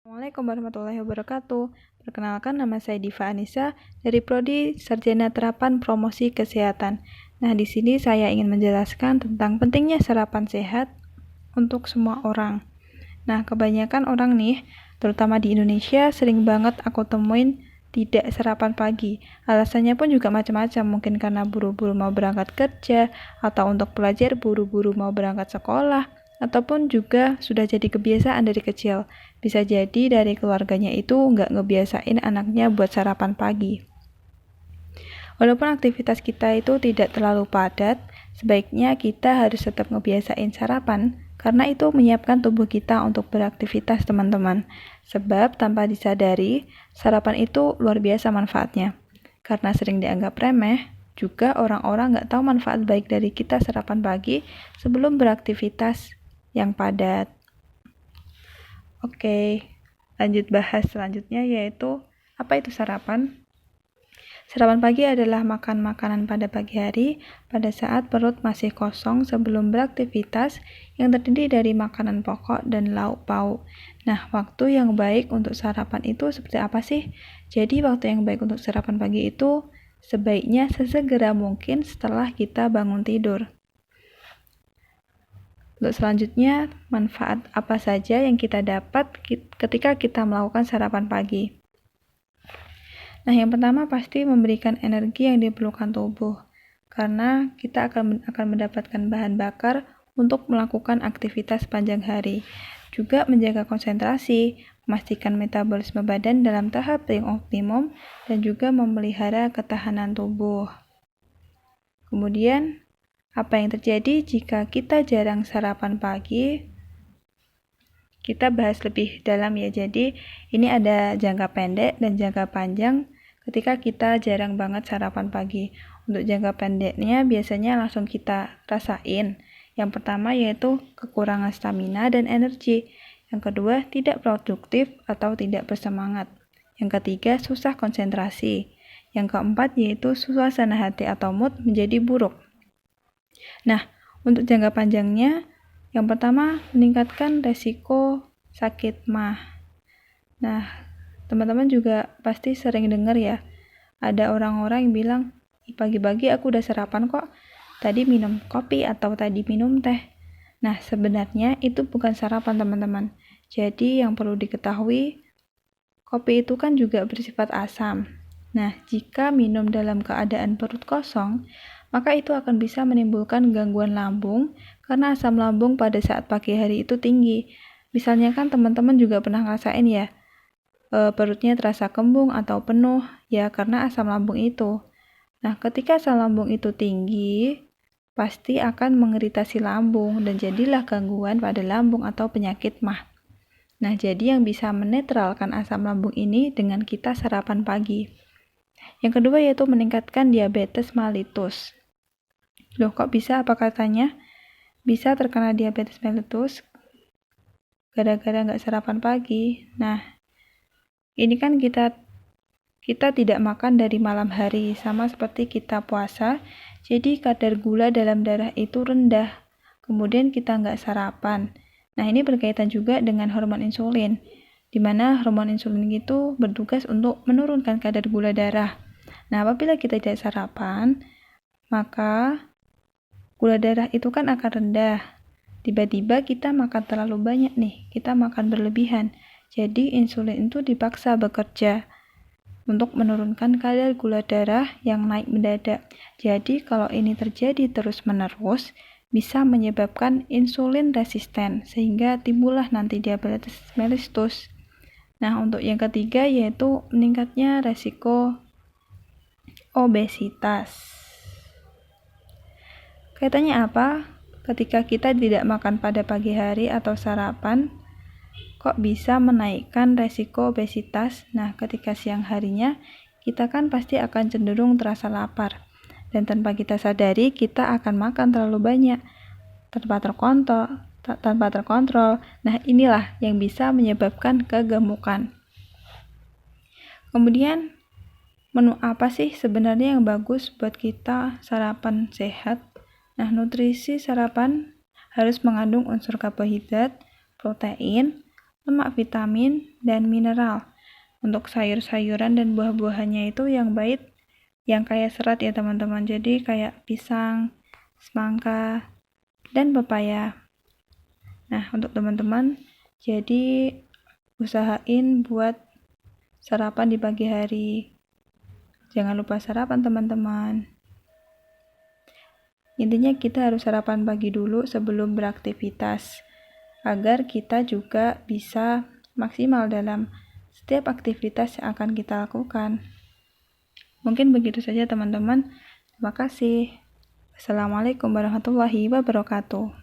Assalamualaikum warahmatullahi wabarakatuh. Perkenalkan, nama saya Diva Anissa dari Prodi Sarjana Terapan Promosi Kesehatan. Nah, di sini saya ingin menjelaskan tentang pentingnya sarapan sehat untuk semua orang. Nah, kebanyakan orang nih, terutama di Indonesia, sering banget aku temuin tidak sarapan pagi. Alasannya pun juga macam-macam, mungkin karena buru-buru mau berangkat kerja, atau untuk pelajar buru-buru mau berangkat sekolah, ataupun juga sudah jadi kebiasaan dari kecil. Bisa jadi dari keluarganya itu nggak ngebiasain anaknya buat sarapan pagi. Walaupun aktivitas kita itu tidak terlalu padat, sebaiknya kita harus tetap ngebiasain sarapan, karena itu menyiapkan tubuh kita untuk beraktivitas, teman-teman. Sebab tanpa disadari, sarapan itu luar biasa manfaatnya. Karena sering dianggap remeh, juga orang-orang nggak tahu manfaat baik dari kita sarapan pagi sebelum beraktivitas yang padat. Oke, lanjut bahas selanjutnya, yaitu apa itu sarapan? Sarapan pagi adalah makan makanan pada pagi hari pada saat perut masih kosong sebelum beraktivitas, yang terdiri dari makanan pokok dan lauk pauk. Nah, waktu yang baik untuk sarapan itu seperti apa sih? Jadi, waktu yang baik untuk sarapan pagi itu sebaiknya sesegera mungkin setelah kita bangun tidur. Untuk selanjutnya, manfaat apa saja yang kita dapat ketika kita melakukan sarapan pagi? Nah, yang pertama pasti memberikan energi yang diperlukan tubuh, karena kita akan mendapatkan bahan bakar untuk melakukan aktivitas panjang hari. Juga menjaga konsentrasi, memastikan metabolisme badan dalam tahap yang optimum, dan juga memelihara ketahanan tubuh. Kemudian, apa yang terjadi jika kita jarang sarapan pagi? Kita bahas lebih dalam ya. Jadi, ini ada jangka pendek dan jangka panjang ketika kita jarang banget sarapan pagi. Untuk jangka pendeknya biasanya langsung kita rasain. Yang pertama yaitu kekurangan stamina dan energi. Yang kedua, tidak produktif atau tidak bersemangat. Yang ketiga, susah konsentrasi. Yang keempat yaitu suasana hati atau mood menjadi buruk. Nah, untuk jangka panjangnya, yang pertama meningkatkan resiko sakit MAH. Nah, teman-teman juga pasti sering dengar ya, ada orang-orang yang bilang, pagi-pagi aku udah sarapan kok, tadi minum kopi atau tadi minum teh. Nah, sebenarnya itu bukan sarapan, teman-teman. Jadi, yang perlu diketahui, kopi itu kan juga bersifat asam. Nah, jika minum dalam keadaan perut kosong, maka itu akan bisa menimbulkan gangguan lambung karena asam lambung pada saat pagi hari itu tinggi. Misalnya kan teman-teman juga pernah ngerasain ya, perutnya terasa kembung atau penuh, ya karena asam lambung itu. Nah, ketika asam lambung itu tinggi, pasti akan mengiritasi lambung dan jadilah gangguan pada lambung atau penyakit MAH. Nah, jadi yang bisa menetralkan asam lambung ini dengan kita sarapan pagi. Yang kedua yaitu meningkatkan diabetes mellitus. Loh, kok bisa? Apa katanya? Bisa terkena diabetes mellitus gara-gara nggak sarapan pagi. Nah, ini kan kita tidak makan dari malam hari, sama seperti kita puasa, jadi kadar gula dalam darah itu rendah. Kemudian kita nggak sarapan. Nah, ini berkaitan juga dengan hormon insulin, di mana hormon insulin itu bertugas untuk menurunkan kadar gula darah. Nah, apabila kita tidak sarapan, maka gula darah itu kan akan rendah. Tiba-tiba kita makan terlalu banyak nih, kita makan berlebihan. Jadi insulin itu dipaksa bekerja untuk menurunkan kadar gula darah yang naik mendadak. Jadi kalau ini terjadi terus-menerus, bisa menyebabkan insulin resisten, sehingga timbullah nanti diabetes mellitus. Nah, untuk yang ketiga yaitu meningkatnya resiko obesitas. Kaitannya apa? Ketika kita tidak makan pada pagi hari atau sarapan, kok bisa menaikkan resiko obesitas? Nah, ketika siang harinya, kita kan pasti akan cenderung terasa lapar. Dan tanpa kita sadari, kita akan makan terlalu banyak, tanpa terkontrol. Nah, inilah yang bisa menyebabkan kegemukan. Kemudian, menu apa sih sebenarnya yang bagus buat kita sarapan sehat? Nah, nutrisi sarapan harus mengandung unsur karbohidrat, protein, lemak, vitamin, dan mineral. Untuk sayur-sayuran dan buah-buahannya itu yang baik, yang kaya serat ya teman-teman. Jadi kayak pisang, semangka, dan pepaya. Nah, untuk teman-teman, jadi usahain buat sarapan di pagi hari. Jangan lupa sarapan teman-teman. Intinya kita harus sarapan pagi dulu sebelum beraktivitas, agar kita juga bisa maksimal dalam setiap aktivitas yang akan kita lakukan. Mungkin begitu saja teman-teman. Terima kasih. Assalamualaikum warahmatullahi wabarakatuh.